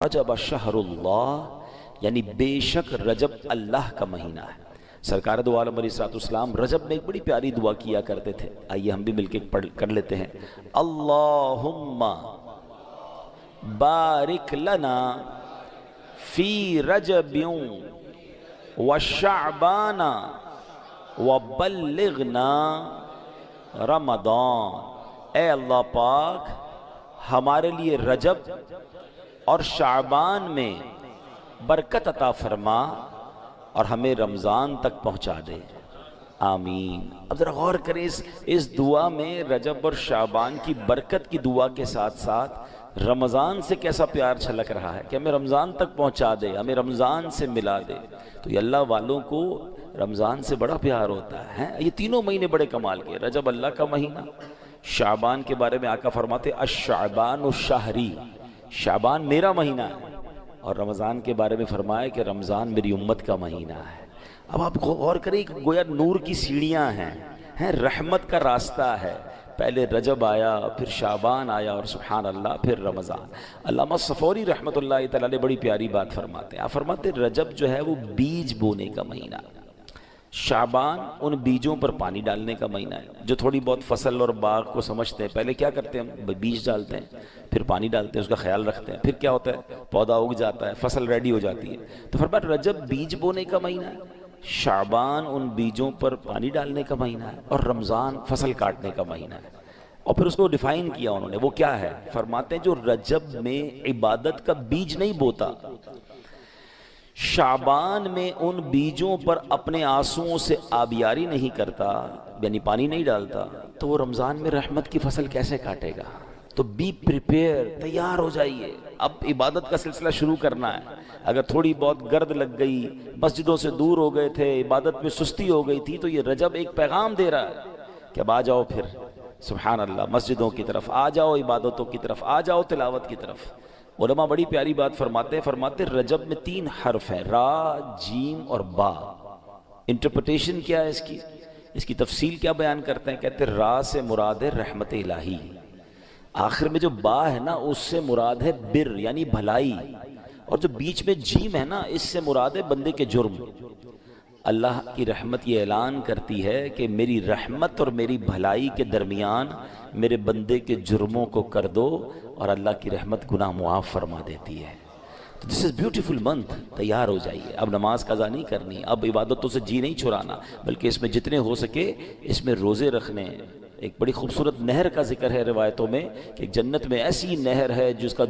رجب شہر اللہ، یعنی بے شک رجب اللہ کا مہینہ ہے۔ سرکار دو عالم علیہ الصلوۃ والسلام رجب میں ایک بڑی پیاری دعا کیا کرتے تھے، آئیے ہم بھی مل کے کر لیتے ہیں۔ اللہم بارک لنا فی رجب وشعبان وبلغنا رمضان۔ اے اللہ پاک ہمارے لیے رجب اور شعبان میں برکت عطا فرما اور ہمیں رمضان تک پہنچا دے، آمین۔ اب ذرا غور کریں اس دعا میں رجب اور شعبان کی برکت کی دعا کے ساتھ ساتھ رمضان سے کیسا پیار چھلک رہا ہے کہ ہمیں رمضان تک پہنچا دے، ہمیں رمضان سے ملا دے۔ تو یہ اللہ والوں کو رمضان سے بڑا پیار ہوتا ہے۔ یہ تینوں مہینے بڑے کمال کے، رجب اللہ کا مہینہ، شعبان کے بارے میں آقا فرماتے الشعبان الشہری، شعبان میرا مہینہ ہے، اور رمضان کے بارے میں فرمایا کہ رمضان میری امت کا مہینہ ہے۔ اب آپ غور کریں کہ گویا نور کی سیڑھیاں ہیں، رحمت کا راستہ ہے۔ پہلے رجب آیا، پھر شعبان آیا، اور سبحان اللہ پھر رمضان۔ علامہ صفوری رحمۃ اللہ تعالی بڑی پیاری بات فرماتے ہیں، آپ فرماتے ہیں رجب جو ہے وہ بیج بونے کا مہینہ، شعبان ان بیجوں پر پانی ڈالنے کا مہینہ ہے۔ جو تھوڑی بہت فصل اور باغ کو سمجھتے ہیں، پہلے کیا کرتے ہیں ہم؟ بیج ڈالتے ہیں، پھر پانی ڈالتے ہیں، اس کا خیال رکھتے ہیں، پھر کیا ہوتا ہے؟ پودا اگ جاتا ہے، فصل ریڈی ہو جاتی ہے۔ تو فرمایا رجب بیج بونے کا مہینہ ہے، شعبان ان بیجوں پر پانی ڈالنے کا مہینہ ہے، اور رمضان فصل کاٹنے کا مہینہ ہے۔ اور پھر اس کو ڈیفائن کیا انہوں نے، وہ کیا ہے؟ فرماتے ہیں جو رجب میں عبادت کا بیج نہیں بوتا، شعبان میں ان بیجوں پر اپنے آنسوؤں سے آبیاری نہیں کرتا، یعنی پانی نہیں ڈالتا، تو وہ رمضان میں رحمت کی فصل کیسے کاٹے گا؟ تو بی پریپیئر، تیار ہو جائیے، اب عبادت کا سلسلہ شروع کرنا ہے۔ اگر تھوڑی بہت گرد لگ گئی، مسجدوں سے دور ہو گئے تھے، عبادت میں سستی ہو گئی تھی، تو یہ رجب ایک پیغام دے رہا ہے کہ اب آ جاؤ، پھر سبحان اللہ مسجدوں کی طرف آ جاؤ، عبادتوں کی طرف آ جاؤ، تلاوت کی طرف۔ علماء بڑی پیاری بات فرماتے رجب میں 3 حرف ہیں، را، جیم اور با۔ انٹرپریٹیشن کیا ہے اس کی تفصیل کیا بیان کرتے ہیں؟ کہتے ہیں را سے مراد ہے رحمت الہی، آخر میں جو با ہے نا اس سے مراد ہے بر یعنی بھلائی، اور جو بیچ میں جیم ہے نا اس سے مراد ہے بندے کے جرم۔ اللہ کی رحمت یہ اعلان کرتی ہے کہ میری رحمت اور میری بھلائی کے درمیان میرے بندے کے جرموں کو کر دو، اور اللہ کی رحمت گناہ معاف فرما دیتی ہے۔ تو دس از بیوٹیفل منتھ، تیار ہو جائیے، اب نماز قضا نہیں کرنی، اب عبادتوں سے جی نہیں چھڑانا، بلکہ اس میں جتنے ہو سکے اس میں روزے رکھنے۔ ایک بڑی خوبصورت نہر کا ذکر ہے روایتوں میں کہ جنت میں ایسی نہر ہے جس کا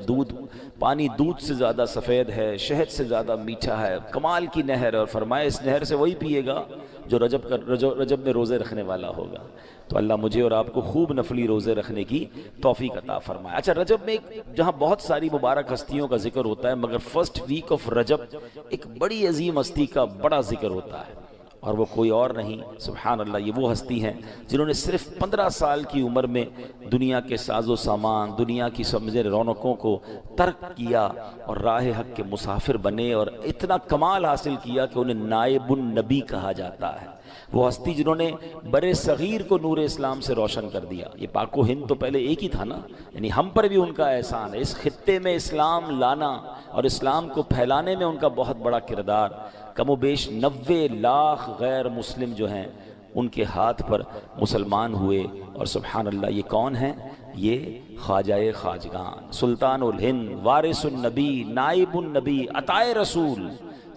پانی دودھ سے زیادہ سفید ہے، شہد سے زیادہ میٹھا ہے، کمال کی نہر ہے، اور فرمایا اس نہر سے وہی پیے گا جو رجب میں روزے رکھنے والا ہوگا۔ تو اللہ مجھے اور آپ کو خوب نفلی روزے رکھنے کی توفیق عطا فرمائے۔ اچھا، رجب میں جہاں بہت ساری مبارک ہستیوں کا ذکر ہوتا ہے، مگر فرسٹ ویک آف رجب ایک بڑی عظیم ہستی کا بڑا ذکر ہوتا ہے، اور وہ کوئی اور نہیں، سبحان اللہ، یہ وہ ہستی ہیں جنہوں نے صرف 15 سال کی عمر میں دنیا کے ساز و سامان، دنیا کی سمجھے رونقوں کو ترک کیا اور راہ حق کے مسافر بنے، اور اتنا کمال حاصل کیا کہ انہیں نائب النبی کہا جاتا ہے۔ وہ ہستی جنہوں نے برے صغیر کو نور اسلام سے روشن کر دیا۔ یہ پاک و ہند تو پہلے ایک ہی تھا نا، یعنی ہم پر بھی ان کا احسان ہے، اس خطے میں اسلام لانا اور اسلام کو پھیلانے میں ان کا بہت بڑا کردار۔ کم و بیش 90 لاکھ غیر مسلم جو ہیں ان کے ہاتھ پر مسلمان ہوئے، اور سبحان اللہ یہ کون ہیں؟ یہ خواجہ خواجگان، سلطان الہند، وارث النبی، نائب النبی، عطائے رسول،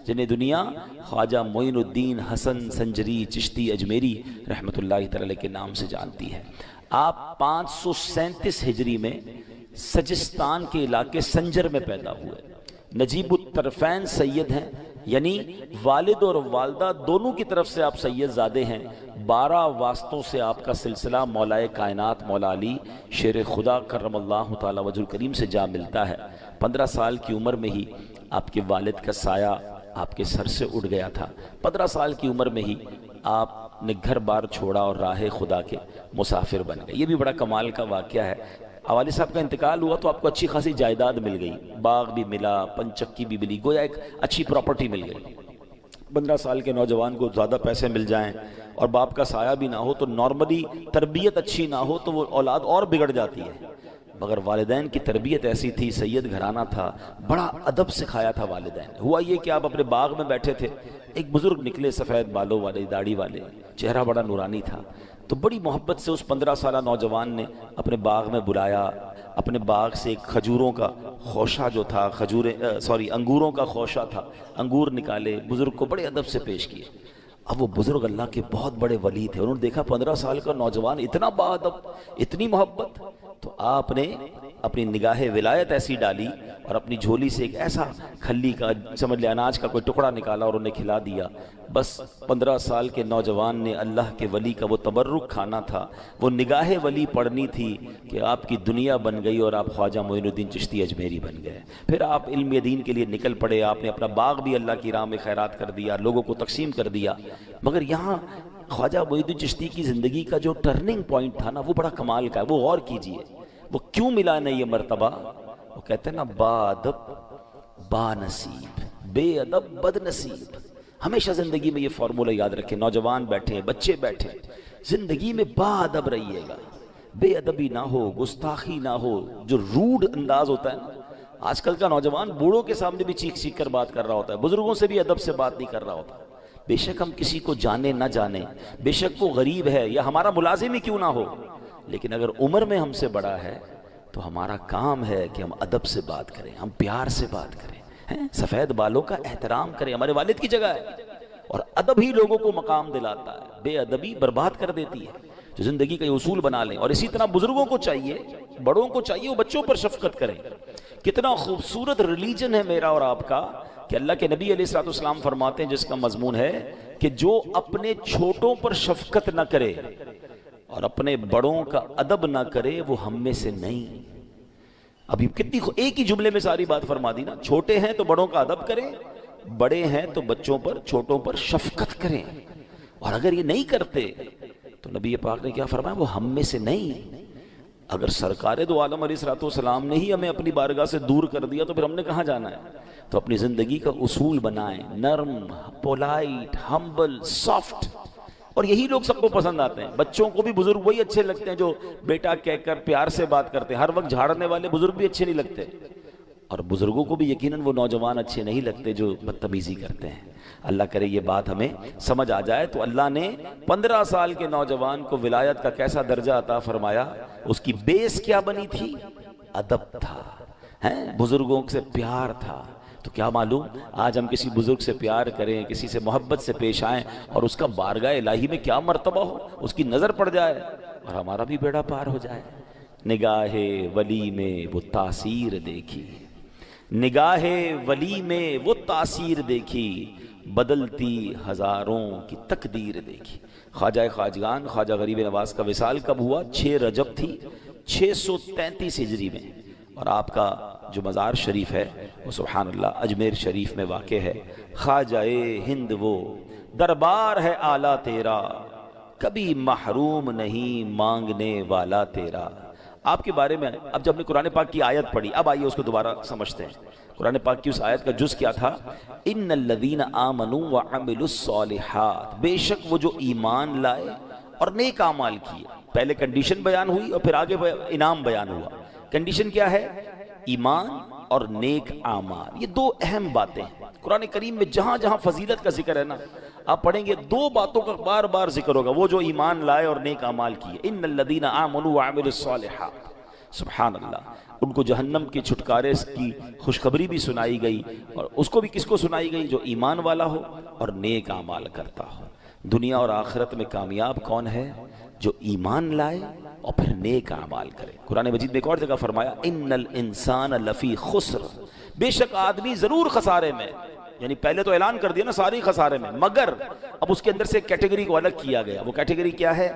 جنہیں دنیا خواجہ معین الدین حسن سنجری چشتی اجمیری رحمۃ اللہ تعالی کے نام سے جانتی ہے۔ آپ 537 ہجری میں سجستان کے علاقے سنجر میں پیدا ہوئے۔ نجیب الطرفین سید ہیں، یعنی والد اور والدہ دونوں کی طرف سے آپ سید زادے ہیں۔ 12 واسطوں سے آپ کا سلسلہ مولا کائنات مولا علی شیر خدا کرم اللہ تعالی وجہ الکریم سے جا ملتا ہے۔ 15 سال کی عمر میں ہی آپ کے والد کا سایہ آپ کے سر سے اڑ گیا تھا۔ 15 سال کی عمر میں ہی آپ نے گھر بار چھوڑا اور راہ خدا کے مسافر بن گئے۔ یہ بھی بڑا کمال کا واقعہ ہے۔ والد صاحب کا انتقال ہوا تو آپ کو اچھی خاصی جائیداد مل گئی، باغ بھی ملا، پنچکی بھی ملی، گویا ایک اچھی پراپرٹی مل گئی۔ 15 سال کے نوجوان کو زیادہ پیسے مل جائیں اور باپ کا سایہ بھی نہ ہو تو نارملی تربیت اچھی نہ ہو تو وہ اولاد اور بگڑ جاتی ہے۔ مگر والدین کی تربیت ایسی تھی، سید گھرانہ تھا، بڑا ادب سکھایا تھا والدین۔ ہوا یہ کہ آپ اپنے باغ میں بیٹھے تھے، ایک بزرگ نکلے سفید بالوں والے، داڑھی والے، چہرہ بڑا نورانی تھا، تو بڑی محبت سے اس 15 سالہ نوجوان نے اپنے باغ میں بلایا، اپنے باغ سے ایک کھجوروں کا خوشہ جو تھا، انگوروں کا خوشہ تھا، انگور نکالے، بزرگ کو بڑے ادب سے پیش کیے۔ اب وہ بزرگ اللہ کے بہت بڑے ولی تھے، انہوں نے دیکھا 15 سال کا نوجوان اتنا باادب، اتنی محبت، تو آپ نے اپنی نگاہ ولایت ایسی ڈالی اور اپنی جھولی سے ایک ایسا کھلی کا، سمجھ لے اناج کا کوئی ٹکڑا نکالا اور انہیں کھلا دیا۔ بس 15 سال کے نوجوان نے اللہ کے ولی کا وہ تبرک کھانا تھا، وہ نگاہ ولی پڑھنی تھی کہ آپ کی دنیا بن گئی اور آپ خواجہ معین الدین چشتی اجمیری بن گئے۔ پھر آپ علم دین کے لیے نکل پڑے، آپ نے اپنا باغ بھی اللہ کی راہ میں خیرات کر دیا، لوگوں کو تقسیم کر دیا۔ مگر یہاں خواجہ معین الدین چشتی کی زندگی کا جو ٹرننگ پوائنٹ تھا نا، وہ بڑا کمال کا ہے، وہ غور کیجئے، وہ کیوں ملا نہیں یہ مرتبہ؟ وہ کہتے ہیں نا، با ادب با نصیب، بے ادب بد نصیب۔ ہمیشہ زندگی میں یہ فارمولہ یاد رکھیں، نوجوان بیٹھے ہیں، بچے بیٹھے ہیں، زندگی میں با ادب رہیے گا، بے ادبی نہ ہو، گستاخی نہ ہو، جو روڈ انداز ہوتا ہے نا۔ آج کل کا نوجوان بوڑھوں کے سامنے بھی چیخ چیخ کر بات کر رہا ہوتا ہے، بزرگوں سے بھی ادب سے بات نہیں کر رہا ہوتا۔ بے شک ہم کسی کو جانے نہ جانے، بے شک وہ غریب ہے یا ہمارا ملازم ہی کیوں نہ ہو، لیکن اگر عمر میں ہم سے بڑا ہے تو ہمارا کام ہے کہ ہم ادب سے بات کریں، ہم پیار سے بات کریں، سفید بالوں کا احترام کریں، ہمارے والد کی جگہ ہے، اور ادب ہی لوگوں کو مقام دلاتا ہے، بے ادبی برباد کر دیتی ہے۔ تو زندگی کا یہ اصول بنا لیں، اور اسی طرح بزرگوں کو چاہیے، بڑوں کو چاہیے وہ بچوں پر شفقت کریں۔ کتنا خوبصورت ریلیجن ہے میرا اور آپ کا کہ اللہ کے نبی علیہ الصلوۃ والسلام فرماتے ہیں، جس کا مضمون ہے کہ جو اپنے چھوٹوں پر شفقت نہ کرے اور اپنے بڑوں کا ادب نہ کرے وہ ہم میں سے نہیں۔ ابھی کتنی ایک ہی جملے میں ساری بات فرما دی نا، چھوٹے ہیں تو بڑوں کا ادب کریں، بڑے ہیں تو بچوں پر، چھوٹوں پر شفقت کریں، اور اگر یہ نہیں کرتے تو نبی پاک نے کیا فرمایا، وہ ہم میں سے نہیں۔ اگر سرکار دو عالم علیہ الصلوۃ والسلام نے ہی ہمیں اپنی بارگاہ سے دور کر دیا تو پھر ہم نے کہاں جانا ہے؟ تو اپنی زندگی کا اصول بنائیں، نرم، پولائٹ، ہمبل، سافٹ، اور یہی لوگ سب کو پسند آتے ہیں۔ بچوں کو بھی بزرگ وہی اچھے لگتے ہیں جو بیٹا کہہ کر پیار سے بات کرتے ہیں، ہر وقت جھاڑنے والے بزرگ بھی اچھے نہیں لگتے، اور بزرگوں کو بھی یقیناً وہ نوجوان اچھے نہیں لگتے جو بدتمیزی کرتے ہیں۔ اللہ کرے یہ بات ہمیں سمجھ آ جائے۔ تو اللہ نے 15 سال کے نوجوان کو ولایت کا کیسا درجہ عطا فرمایا، اس کی بیس کیا بنی تھی؟ ادب تھا، بزرگوں سے پیار تھا۔ تو کیا معلوم آج ہم کسی بزرگ سے پیار کریں، کسی سے محبت سے پیش آئیں اور اس کا بارگاہ الہی میں کیا مرتبہ ہو، اس کی نظر پڑ جائے اور ہمارا بھی بیڑا پار ہو جائے۔ نگاہ ولی میں وہ تاثیر دیکھی، نگاہ ولی میں وہ تاثیر دیکھی، بدلتی ہزاروں کی تقدیر دیکھی۔ خواجہ خواجگان خواجہ غریب نواز کا وصال کب ہوا؟ 6 رجب تھی 633 ہجری میں، اور آپ کا جو مزار شریف ہے وہ سبحان اللہ اجمیر شریف میں واقع ہے۔ خواجہ ہند وہ دربار ہے اعلیٰ تیرا، کبھی محروم نہیں مانگنے والا تیرا۔ آپ کے بارے میں اب جب ہم نے قرآن پاک کی آیت پڑھی، اب آئیے اس کو دوبارہ سمجھتے ہیں۔ قرآن پاک کی اس آیت کا جز کیا تھا؟ ان الذین آمنوا وعملوا الصالحات، بے شک وہ جو ایمان لائے اور نیک اعمال کیے۔ پہلے کنڈیشن بیان ہوئی اور پھر آگے انعام بیان ہوا۔ کنڈیشن کیا ہے؟ ایمان اور نیک اعمال، یہ 2 اہم باتیں ہیں۔ قرآن کریم میں جہاں جہاں فضیلت کا ذکر ہے نا، آپ پڑھیں گے 2 باتوں کا بار بار ذکر ہوگا، وہ جو ایمان لائے اور نیک اعمال کیے۔ ان الذین آمنوا وعملوا الصالحات، سبحان اللہ، ان کو جہنم کے چھٹکارے کی خوشخبری بھی سنائی گئی، اور اس کو بھی کس کو سنائی گئی؟ جو ایمان والا ہو اور نیک اعمال کرتا ہو۔ دنیا اور آخرت میں کامیاب کون ہے؟ جو ایمان لائے اور پھر نیک اعمال کرے۔ قرآن مجید میں ایک اور جگہ فرمایا ان الانسان لفی خسر، بے شک آدمی ضرور خسارے میں، یعنی پہلے تو اعلان کر دیا نا ساری خسارے میں، مگر اب اس کے اندر سے کیٹیگری کو الگ کیا گیا۔ وہ کیٹیگری کیا ہے؟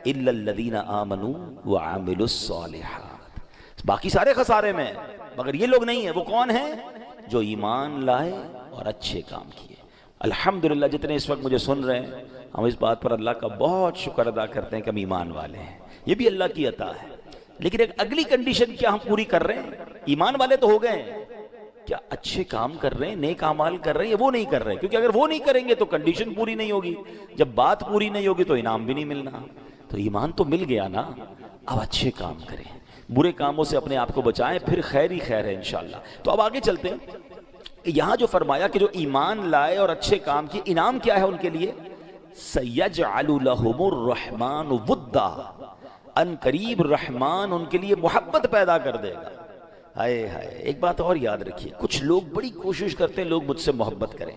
الا الذین آمنوا وعملوا الصالحات، باقی سارے خسارے میں، مگر یہ لوگ نہیں ہیں۔ وہ کون ہیں؟ جو ایمان لائے اور اچھے کام کیے۔ الحمدللہ جتنے اس وقت مجھے سن رہے ہیں، ہم اس بات پر اللہ کا بہت شکر ادا کرتے ہیں کہ ہم ایمان والے ہیں، یہ بھی اللہ کی عطا ہے۔ لیکن ایک اگلی کنڈیشن کیا ہم پوری کر رہے ہیں؟ ایمان والے تو ہو گئے ہیں، کیا اچھے کام کر رہے ہیں، نیک اعمال کر رہے ہیں؟ وہ نہیں کر رہے، کیونکہ اگر وہ نہیں کریں گے تو کنڈیشن پوری نہیں ہوگی، جب بات پوری نہیں ہوگی تو انعام بھی نہیں ملنا۔ تو ایمان تو مل گیا نا، اب اچھے کام کریں، برے کاموں سے اپنے آپ کو بچائیں، پھر خیر ہی خیر ہے انشاءاللہ۔ تو اب آگے چلتے ہیں، یہاں جو فرمایا کہ جو ایمان لائے اور اچھے کام کی، انعام کیا ہے ان کے لیے؟ سَيَجْعَلُ لَهُمُ الرَّحْمَنُ وُدًّا، ان قریب رحمان ان کے لیے محبت پیدا کر دے گا۔ ہائے ہائے، ایک بات اور یاد رکھیے، کچھ لوگ بڑی کوشش کرتے ہیں لوگ مجھ سے محبت کریں،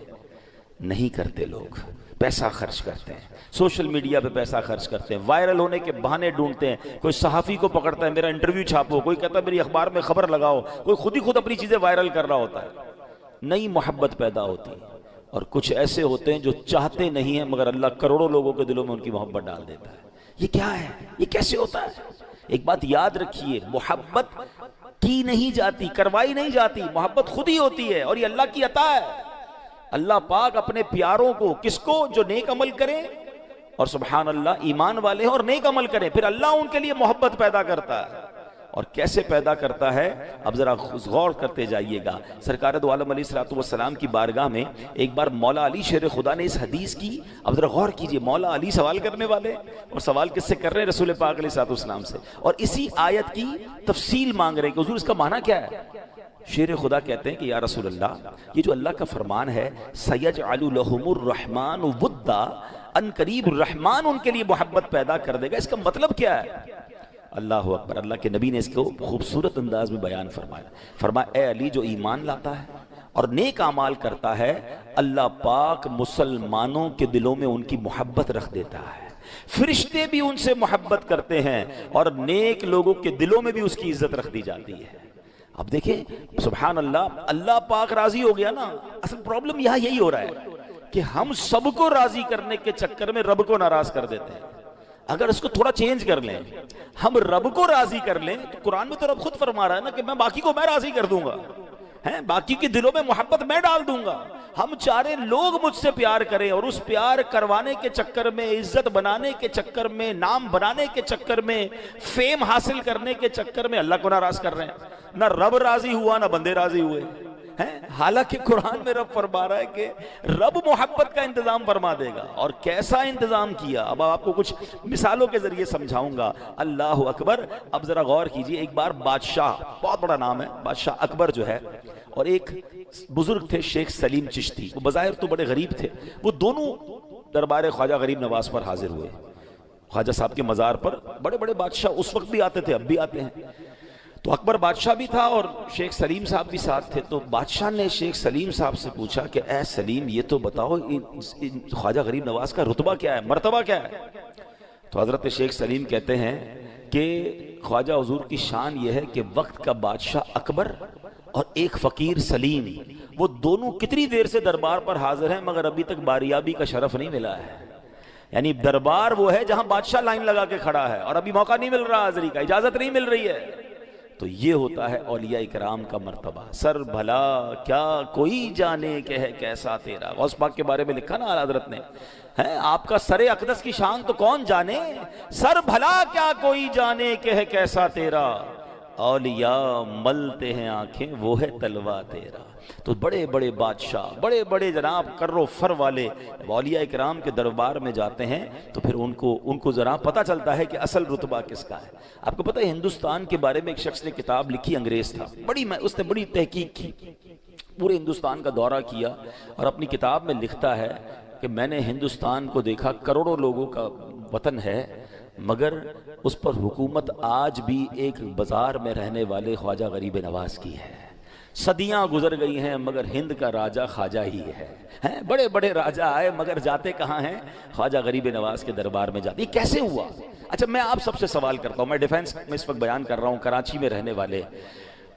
نہیں کرتے، لوگ پیسہ خرچ کرتے ہیں، سوشل میڈیا پہ پیسہ خرچ کرتے ہیں، وائرل ہونے کے بہانے ڈھونڈتے ہیں، کوئی صحافی کو پکڑتا ہے میرا انٹرویو چھاپو، کوئی کہتا ہے میری اخبار میں خبر لگاؤ، کوئی خود ہی خود اپنی چیزیں وائرل کر رہا ہوتا ہے، نئی محبت پیدا ہوتی ہے۔ اور کچھ ایسے ہوتے ہیں جو چاہتے نہیں ہیں مگر اللہ کروڑوں لوگوں کے دلوں میں ان کی محبت ڈال دیتا ہے۔ یہ کیا ہے؟ یہ کیسے ہوتا ہے؟ ایک بات یاد رکھیے، محبت کی نہیں جاتی، کروائی نہیں جاتی، محبت خود ہی ہوتی ہے، اور یہ اللہ کی عطا ہے۔ اللہ پاک اپنے پیاروں کو، کس کو؟ جو نیک عمل کریں اور سبحان اللہ ایمان والے ہیں اور نیک عمل کریں، پھر اللہ ان کے لیے محبت پیدا کرتا ہے۔ اور کیسے پیدا کرتا ہے؟ اب ذرا غور کرتے جائیے گا۔ سرکار دو عالم علیہ الصلوۃ والسلام کی بارگاہ میں ایک بار مولا علی شیر خدا نے اس حدیث کی، اب ذرا غور کیجئے، مولا علی سوال کرنے والے، اور سوال کس سے کر رہے ہیں؟ رسول پاک علیہ الصلوۃ والسلام سے، اور اسی آیت کی تفصیل مانگ رہے ہیں کہ حضور اس کا معنی کیا ہے؟ شیر خدا کہتے ہیں کہ یا رسول اللہ، یہ جو اللہ کا فرمان ہے سَيَجْعَلُ لَهُمُ الرَّحْمَنُ وُدًّا، ان قریب رحمان ان کے لیے محبت پیدا کر دے گا، اس کا مطلب کیا ہے؟ اللہ اکبر، اللہ کے نبی نے اس کو خوبصورت انداز میں بیان فرمایا اے علی، جو ایمان لاتا ہے اور نیک اعمال کرتا ہے، اللہ پاک مسلمانوں کے دلوں میں ان کی محبت رکھ دیتا ہے، فرشتے بھی ان سے محبت کرتے ہیں، اور نیک لوگوں کے دلوں میں بھی اس کی عزت رکھ دی جاتی ہے۔ اب دیکھیں سبحان اللہ، اللہ پاک راضی ہو گیا نا۔ اصل پرابلم یہاں یہی ہو رہا ہے کہ ہم سب کو راضی کرنے کے چکر میں رب کو ناراض کر دیتے ہیں۔ اگر اس کو تھوڑا چینج کر لیں، ہم رب کو راضی کر لیں، تو قرآن میں تو رب خود فرما رہا ہے نا کہ میں باقی کو میں راضی کر دوں گا، باقی کے دلوں میں محبت میں ڈال دوں گا۔ ہم چارے لوگ مجھ سے پیار کریں، اور اس پیار کروانے کے چکر میں، عزت بنانے کے چکر میں، نام بنانے کے چکر میں، فیم حاصل کرنے کے چکر میں اللہ کو ناراض کر رہے ہیں۔ نہ رب راضی ہوا، نہ بندے راضی ہوئے، حالانکہ قرآن میں رب فرما رہا ہے کہ رب محبت کا انتظام فرما دے گا، اور کیسا انتظام کیا اب آپ کو کچھ مثالوں کے ذریعے سمجھاؤں گا۔ اللہ اکبر، اب ذرا غور کیجئے، ایک بار بادشاہ، بہت بڑا نام ہے بادشاہ اکبر جو ہے، اور ایک بزرگ تھے شیخ سلیم چشتی، وہ بظاہر تو بڑے غریب تھے، وہ دونوں دربار خواجہ غریب نواز پر حاضر ہوئے۔ خواجہ صاحب کے مزار پر بڑے بڑے بادشاہ اس وقت بھی آتے تھے، اب بھی آتے ہیں۔ تو اکبر بادشاہ بھی تھا اور شیخ سلیم صاحب بھی ساتھ تھے۔ تو بادشاہ نے شیخ سلیم صاحب سے پوچھا کہ اے سلیم، یہ تو بتاؤ خواجہ غریب نواز کا رتبہ کیا ہے، مرتبہ کیا ہے؟ تو حضرت شیخ سلیم کہتے ہیں کہ خواجہ حضور کی شان یہ ہے کہ وقت کا بادشاہ اکبر اور ایک فقیر سلیم، وہ دونوں کتنی دیر سے دربار پر حاضر ہیں مگر ابھی تک باریابی کا شرف نہیں ملا ہے۔ یعنی دربار وہ ہے جہاں بادشاہ لائن لگا کے کھڑا ہے اور ابھی موقع نہیں مل رہا حاضری کا، اجازت نہیں مل رہی ہے۔ تو یہ ہوتا ہے اولیاء کرام کا مرتبہ۔ سر بھلا کیا کوئی جانے کہ ہے کیسا تیرا، غوث پاک کے بارے میں لکھا نا حضرت نے، آپ کا سر اقدس کی شان تو کون جانے، سر بھلا کیا کوئی جانے کہ ہے کیسا تیرا، اولیاء ملتے ہیں آنکھیں وہ ہے تلوہ تیرا۔ تو بڑے بڑے بادشاہ، بڑے بڑے جناب کر و فر والے اولیاء کرام کے دربار میں جاتے ہیں تو پھر ان کو ذرا پتہ چلتا ہے کہ اصل رتبہ کس کا ہے۔ آپ کو پتہ ہے ہندوستان کے بارے میں ایک شخص نے کتاب لکھی، انگریز تھا، اس نے بڑی تحقیق کی، پورے ہندوستان کا دورہ کیا، اور اپنی کتاب میں لکھتا ہے کہ میں نے ہندوستان کو دیکھا، کروڑوں لوگوں کا وطن ہے، مگر اس پر حکومت آج بھی ایک بازار میں رہنے والے خواجہ غریب نواز کی ہے۔ صدیاں گزر گئی ہیں مگر ہند کا راجہ خواجہ ہی ہے۔ بڑے بڑے راجہ آئے مگر جاتے کہاں ہیں؟ خواجہ غریب نواز کے دربار میں جاتے۔ یہ کیسے ہوا؟ اچھا میں آپ سب سے سوال کرتا ہوں، میں ڈیفینس میں اس وقت بیان کر رہا ہوں، کراچی میں رہنے والے،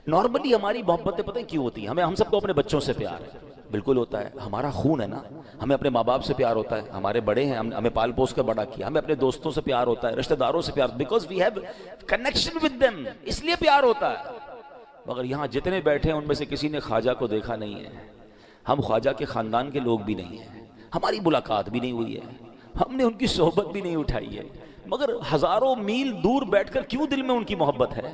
نارملی ہماری محبتیں پتہ کیوں ہوتی ہیں؟ ہم سب کو اپنے بچوں سے پیار ہے، بالکل ہوتا ہے، ہمارا خون ہے نا، ہمیں اپنے ماں باپ سے پیار ہوتا ہے، ہمارے بڑے ہیں، ہمیں پال پوس کر بڑا کیا، ہمیں اپنے دوستوں سے پیار ہوتا ہے، رشتہ داروں سے پیار، because we have connection with them, اس لیے پیار ہوتا ہے۔ مگر یہاں جتنے بیٹھے ہیں ان میں سے کسی نے خواجہ کو دیکھا نہیں ہے، ہم خواجہ کے خاندان کے لوگ بھی نہیں ہیں، ہماری ملاقات بھی نہیں ہوئی ہے، ہم نے ان کی صحبت بھی نہیں اٹھائی ہے، مگر ہزاروں میل دور بیٹھ کر کیوں دل میں ان کی محبت ہے؟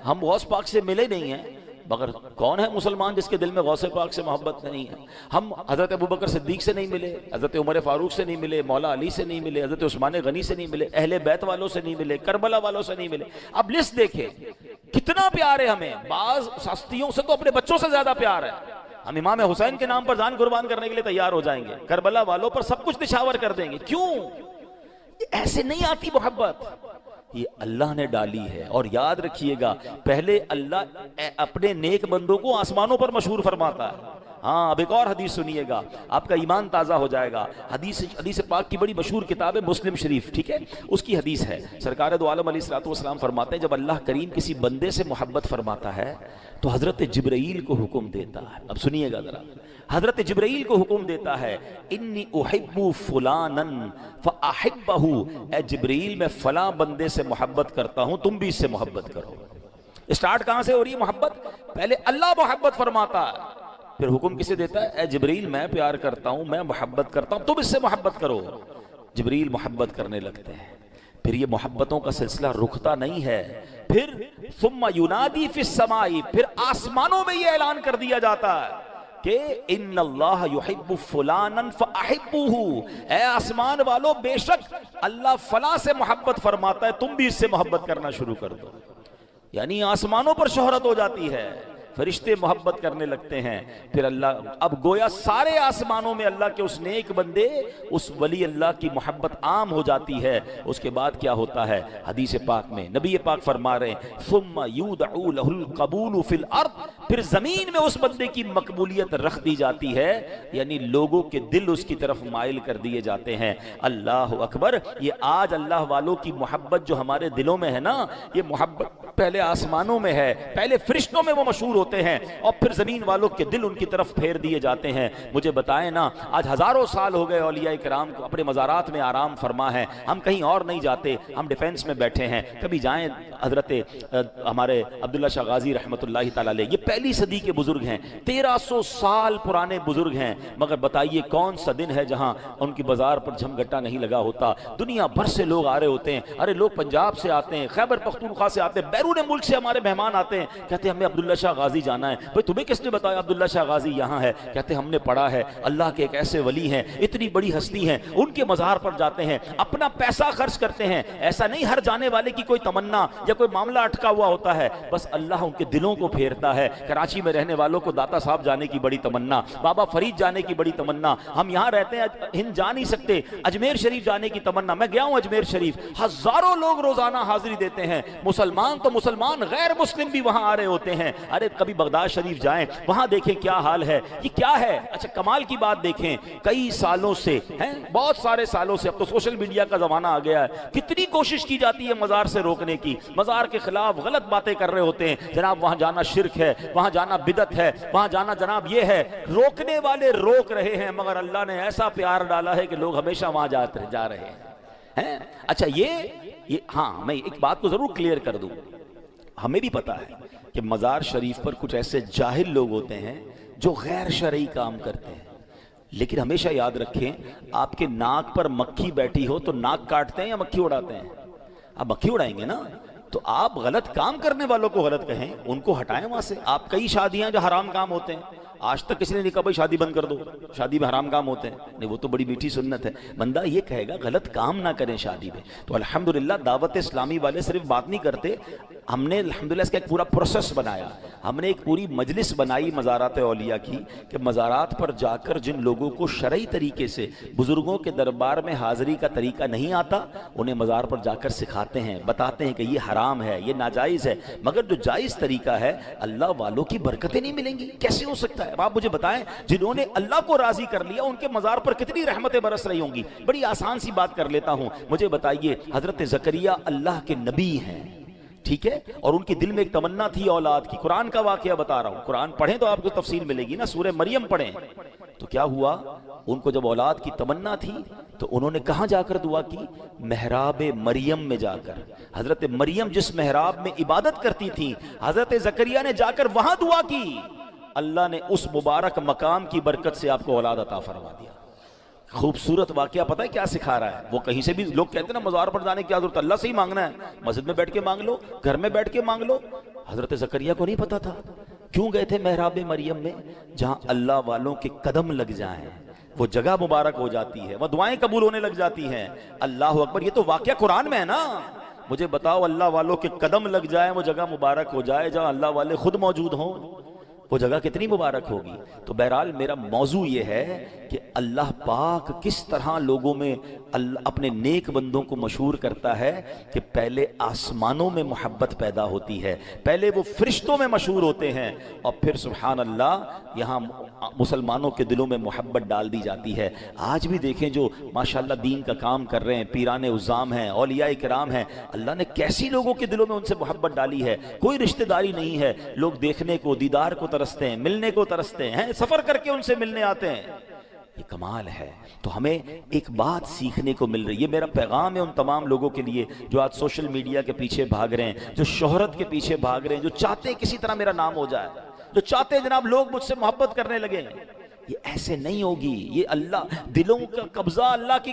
ہم غوث پاک سے ملے نہیں ہیں مگر کون ہے مسلمان جس کے دل میں غوث پاک سے محبت نہیں ہے؟ ہم حضرت ابوبکر صدیق سے نہیں ملے، حضرت عمر فاروق سے نہیں ملے، مولا علی سے نہیں ملے، حضرت عثمان غنی سے نہیں ملے، اہل بیت والوں سے نہیں ملے، کربلا والوں سے نہیں ملے۔ اب لسٹ دیکھیں کتنا پیار ہے ہمیں، بعض ہستیوں سے تو اپنے بچوں سے زیادہ پیار ہے، ہم امام حسین کے نام پر جان قربان کرنے کے لیے تیار ہو جائیں گے، کربلا والوں پر سب کچھ نچھاور کر دیں گے۔ کیوں؟ ایسے نہیں آتی محبت، یہ اللہ نے ڈالی ہے۔ اور یاد رکھیے گا پہلے اللہ اپنے نیک بندوں کو آسمانوں پر مشہور فرماتا ہے۔ ہاں اب ایک اور حدیث سنیے گا، آپ کا ایمان تازہ ہو جائے گا۔ حدیث پاک کی بڑی مشہور کتاب ہے مسلم شریف، ٹھیک ہے، اس کی حدیث ہے، سرکار دو عالم علیہ الصلوۃ والسلام فرماتے ہیں جب اللہ کریم کسی بندے سے محبت فرماتا ہے تو حضرت جبرائیل کو حکم دیتا ہے۔ اب سنیے گا ذرا، حضرت جبرائیل کو حکم دیتا ہے انی احب فلانا فاحبہ، اے جبرائیل میں فلاں بندے سے محبت کرتا ہوں، تم بھی اس سے محبت کرو۔ اسٹارٹ کہاں سے ہو رہی ہے محبت؟ پہلے اللہ محبت فرماتا ہے، پھر حکم کسے دیتا ہے؟ اے جبرائیل میں پیار کرتا ہوں، میں محبت کرتا ہوں، تم اس سے محبت کرو۔ جبرائیل محبت کرنے لگتے ہیں، پھر یہ محبتوں کا سلسلہ رکتا نہیں ہے، پھر ثم ینادی فی السماء، پھر آسمانوں میں یہ اعلان کر دیا جاتا ہے کہ ان اللہ یحب فلانا فاحبوہ، اے آسمان والو بے شک اللہ فلاں سے محبت فرماتا ہے، تم بھی اس سے محبت کرنا شروع کر دو۔ یعنی آسمانوں پر شہرت ہو جاتی ہے، فرشتے محبت کرنے لگتے ہیں، پھر اللہ اب گویا سارے آسمانوں میں اللہ کے اس نیک بندے، اس ولی اللہ کی محبت عام ہو جاتی ہے۔ اس کے بعد کیا ہوتا ہے؟ حدیث پاک میں نبی پاک فرما رہے ہیں ثم یودع له القبول فی الارض، پھر زمین میں اس بندے کی مقبولیت رکھ دی جاتی ہے، یعنی لوگوں کے دل اس کی طرف مائل کر دیے جاتے ہیں۔ اللہ اکبر! یہ آج اللہ والوں کی محبت جو ہمارے دلوں میں ہے نا، یہ محبت پہلے آسمانوں میں ہے، پہلے فرشتوں میں وہ مشہور ہوتے ہیں اور پھر زمین والوں کے دل ان کی طرف پھیر دیے جاتے ہیں۔ مجھے بتائیں نا، آج ہزاروں سال ہو گئے اولیاء کرام کو اپنے مزارات میں آرام فرما ہے، ہم کہیں اور نہیں جاتے، ہم ڈیفینس میں بیٹھے ہیں، کبھی جائیں حضرت ہمارے عبداللہ شاہ غازی رحمۃ اللہ تعالی علیہ، یہ پہلی صدی کے بزرگ ہیں، 1300 سال پرانے بزرگ ہیں، مگر بتائیے کون سا دن ہے جہاں ان کی بازار پر جھمگٹا نہیں لگا ہوتا؟ دنیا بھر سے لوگ آ رہے ہوتے ہیں، ارے لوگ پنجاب سے آتے ہیں، خیبر پختونخوا سے آتے ہیں، بیرون ملک سے ہمارے مہمان آتے ہیں، کہتے ہیں ہمیں عبداللہ شاہ غازی جانا ہے۔ بھئی تمہیں کس نے بتایا عبداللہ شاہ غازی یہاں ہے؟ کہتے ہیں ہم نے پڑھا ہے اللہ کے ایک ایسے ولی ہیں، اتنی بڑی ہستی ہیں، ان کے مزار پر جاتے ہیں، اپنا پیسہ خرچ کرتے ہیں۔ ایسا نہیں ہر جانے والے کی کوئی تمنا یا کوئی معاملہ اٹکا ہوا ہوتا ہے، بس اللہ ان کے دلوں کو پھیرتا ہے۔ کراچی میں رہنے والوں کو داتا صاحب جانے کی بڑی تمنا، بابا فرید جانے کی بڑی تمنا، ہم یہاں رہتے ہیں ہند جا نہیں سکتے، اجمیر شریف جانے کی تمنا، میں گیا ہوں اجمیر شریف، ہزاروں لوگ روزانہ حاضری دیتے ہیں، مسلمان تو مسلمان، غیر مسلم بھی وہاں آ رہے ہوتے ہیں۔ ارے کبھی بغداد شریف جائیں، وہاں دیکھیں کیا حال ہے، یہ کیا ہے؟ اچھا کمال کی بات دیکھیں، کئی سالوں سے ہیں، بہت سارے سالوں سے، اب تو سوشل میڈیا کا زمانہ آ گیا ہے، کتنی کوشش کی جاتی ہے مزار سے روکنے کی، مزار کے خلاف غلط باتیں کر رہے ہوتے ہیں، جناب وہاں جانا شرک ہے، وہاں جانا بدعت ہے، وہاں جانا جناب یہ ہے، روکنے والے روک رہے ہیں، مگر اللہ نے ایسا پیار ڈالا ہے کہ لوگ ہمیشہ وہاں جا رہے ہیں۔ اچھا یہ ہاں میں ایک بات کو ضرور کلیئر کر دوں، ہمیں بھی پتا ہے کہ مزار شریف پر کچھ ایسے جاہل لوگ ہوتے ہیں جو غیر شرعی کام کرتے ہیں، لیکن ہمیشہ یاد رکھیں آپ کے ناک پر مکھی بیٹھی ہو تو ناک کاٹتے ہیں یا مکھی اڑاتے ہیں؟ آپ مکھی اڑائیں گے نا، تو آپ غلط کام کرنے والوں کو غلط کہیں، ان کو ہٹائیں وہاں سے۔ آپ کئی شادیاں جو حرام کام ہوتے ہیں، آج تک کسی نے نہیں کہا بھائی شادی بند کر دو، شادی میں حرام کام ہوتے ہیں، نہیں وہ تو بڑی میٹھی سنت ہے، بندہ یہ کہے گا غلط کام نہ کریں شادی میں۔ تو الحمدللہ دعوت اسلامی والے صرف بات نہیں کرتے، ہم نے الحمدللہ اس کا ایک پورا پروسیس بنایا، ہم نے ایک پوری مجلس بنائی مزارات اولیاء کی، کہ مزارات پر جا کر جن لوگوں کو شرعی طریقے سے بزرگوں کے دربار میں حاضری کا طریقہ نہیں آتا، انہیں مزار پر جا کر سکھاتے ہیں، بتاتے ہیں کہ یہ حرام ہے، یہ ناجائز ہے، مگر جو جائز طریقہ ہے اللہ والوں کی برکتیں نہیں ملیں گی، کیسے ہو سکتا ہے؟ اب آپ مجھے بتائیں جنہوں نے اللہ کو راضی کر لیا ان کے مزار پر کتنی رحمتیں برس رہی ہوں گی؟ بڑی آسان سی بات کر لیتا ہوں، مجھے بتائیے حضرت زکریا اللہ کے نبی ہیں، ٹھیک ہے، اور ان کے دل میں ایک تمنا تھی اولاد کی، قرآن کا واقعہ بتا رہا ہوں، قرآن پڑھیں تو آپ کو تفصیل ملے گی نا، سورہ مریم پڑھیں تو کیا ہوا، ان کو جب اولاد کی تمنا تھی تو انہوں نے کہاں جا کر دعا کی؟ محراب مریم میں جا کر، حضرت مریم جس محراب میں عبادت کرتی تھی حضرت زکریا نے جا کر وہاں دعا کی، اللہ نے اس مبارک مقام کی برکت سے آپ کو اولاد عطا فرما دیا۔ خوبصورت واقعہ پتہ ہے کیا سکھا رہا ہے؟ وہ کہیں سے بھی لوگ کہتے ہیں نا مزار پر جانے کی کیا ضرورت، اللہ سے ہی مانگنا ہے، مسجد میں بیٹھ کے مانگ لو، گھر میں بیٹھ کے مانگ لو۔ حضرت زکریا کو نہیں پتا تھا کیوں گئے تھے محراب مریم میں؟ جہاں اللہ والوں کے قدم لگ جائیں وہ جگہ مبارک ہو جاتی ہے، وہ دعائیں قبول ہونے لگ جاتی ہیں۔ اللہ اکبر، یہ تو واقعہ قرآن میں ہے نا۔ مجھے بتاؤ، اللہ والوں کے قدم لگ جائیں، وہ جگہ مبارک ہو جائے جہاں اللہ والے خود موجود ہوں، وہ جگہ کتنی مبارک ہوگی۔ تو بہرحال میرا موضوع یہ ہے کہ اللہ پاک کس طرح لوگوں میں اپنے نیک بندوں کو مشہور کرتا ہے کہ پہلے آسمانوں میں محبت پیدا ہوتی ہے، پہلے وہ فرشتوں میں مشہور ہوتے ہیں، اور پھر سبحان اللہ یہاں مسلمانوں کے دلوں میں محبت ڈال دی جاتی ہے۔ آج بھی دیکھیں جو ماشاءاللہ دین کا کام کر رہے ہیں، پیران عظام ہیں، اولیاء کرام ہیں، اللہ نے کیسی لوگوں کے دلوں میں ان سے محبت ڈالی ہے۔ کوئی رشتہ داری نہیں ہے، لوگ دیکھنے کو، دیدار کو ترستے ہیں، ملنے کو ترستے ہیں، سفر کر کے ان سے ملنے آتے ہیں۔ یہ کمال ہے۔ تو ہمیں ایک بات سیکھنے کو مل رہی ہے، یہ میرا پیغام ہے ان تمام لوگوں کے لیے جو آج سوشل میڈیا کے پیچھے بھاگ رہے ہیں، جو شہرت کے پیچھے بھاگ رہے ہیں، جو چاہتے ہیں کسی طرح میرا نام ہو جائے، جو چاہتے ہیں جناب لوگ مجھ سے محبت کرنے لگے۔ یہ ایسے نہیں ہوگی، یہ اللہ دلوں کا قبضہ اللہ کی